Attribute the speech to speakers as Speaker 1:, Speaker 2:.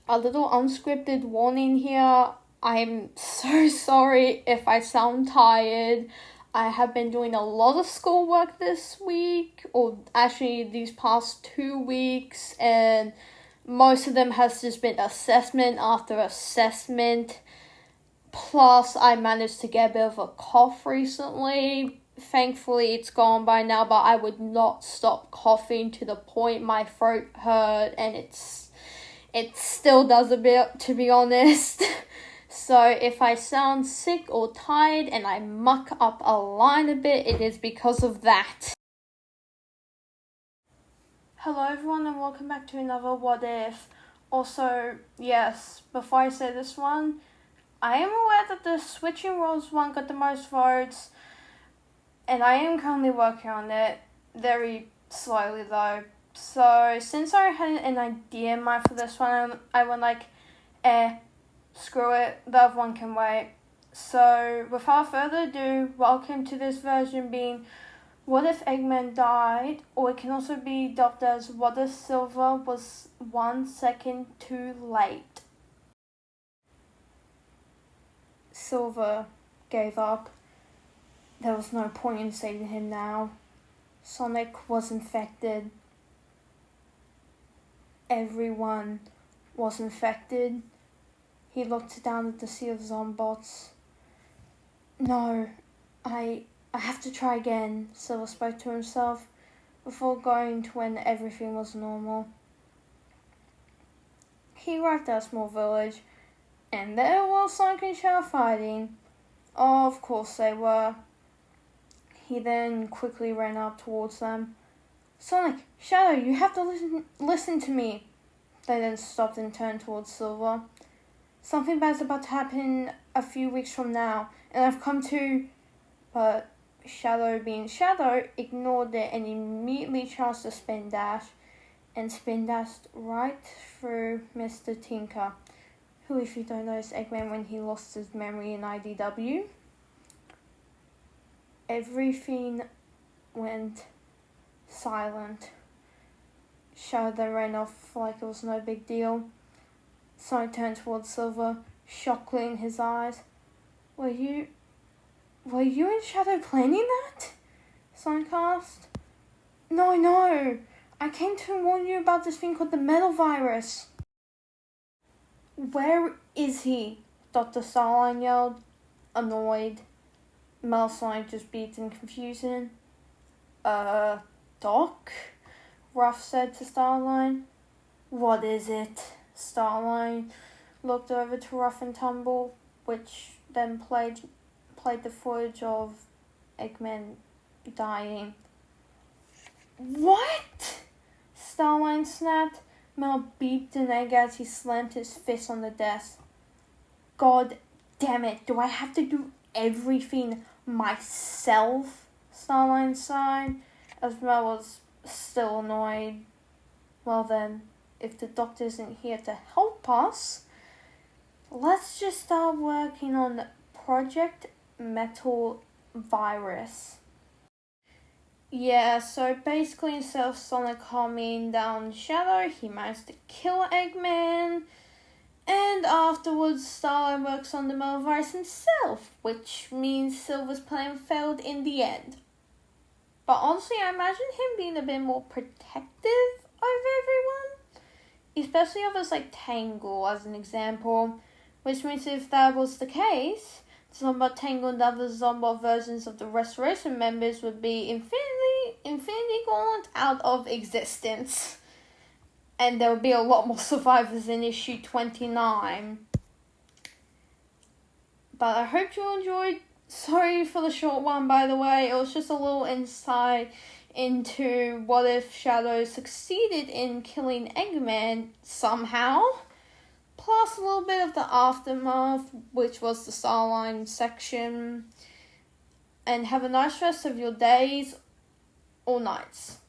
Speaker 1: a little unscripted warning here. I'm so sorry if I sound tired. I have been doing a lot of schoolwork this week, or actually these past 2 weeks, and most of them has just been assessment after assessment. Plus, I managed to get a bit of a cough recently. Thankfully, it's gone by now, but I would not stop coughing to the point my throat hurt, and it still does a bit, to be honest. So if I sound sick or tired and I muck up a line a bit, it is because of that. Hello everyone and welcome back to another What If. Also, yes, before I say this one, I am aware that the switching roles one got the most votes, and I am currently working on it, very slowly though. So since I had an idea in mind for this one, I went like, screw it, the other one can wait. So without further ado, welcome to this version being What If Eggman Died, or it can also be dubbed as What If Silver Was 1 second too late. Silver gave up. There was no point in saving him now. Sonic was infected. Everyone was infected. He looked down at the sea of zombots. No, I have to try again, Silver spoke to himself, before going to when everything was normal. He arrived at a small village, and there was Sonic and Shadow fighting. Oh, of course they were. He then quickly ran up towards them. Sonic, Shadow, you have to listen to me. They then stopped and turned towards Silver. Something bad's about to happen a few weeks from now, and I've come to... But Shadow, being Shadow, ignored it and immediately charged the spin dash, and spin dashed right through Mr. Tinker, who, if you don't know, is Eggman when he lost his memory in IDW. Everything went silent. Shadow then ran off like it was no big deal. Sonic turned towards Silver, shock in his eyes. Were you and Shadow planning that? Sonic asked. No. I came to warn you about this thing called the metal virus. Where is he? Dr. Starline yelled, annoyed. Metal Sonic just beats in confusion. Doc? Ruff said to Starline. What is it? Starline looked over to Ruff and Tumble, which then played the footage of Eggman dying. What? Starline snapped. Mel beeped an egg as he slammed his fist on the desk. God damn it, do I have to do everything myself? Starline sighed, as Mel was still annoyed. Well then, if the doctor isn't here to help us, let's just start working on Project Metal Virus. Yeah, so basically instead of Sonic calming down Shadow, he managed to kill Eggman, and afterwards Starline works on the metal virus himself, which means Silver's plan failed in the end. But honestly, I imagine him being a bit more protective over everyone, especially of us like Tangle as an example, which means if that was the case, Zombot Tangle and other Zombot versions of the Restoration members would be infinity gauntlet out of existence. And there would be a lot more survivors in issue 29. But I hope you enjoyed. Sorry for the short one, by the way. It was just a little insight into what if Shadow succeeded in killing Eggman somehow. Plus a little bit of the aftermath, which was the Starline section. And have a nice rest of your days or nights.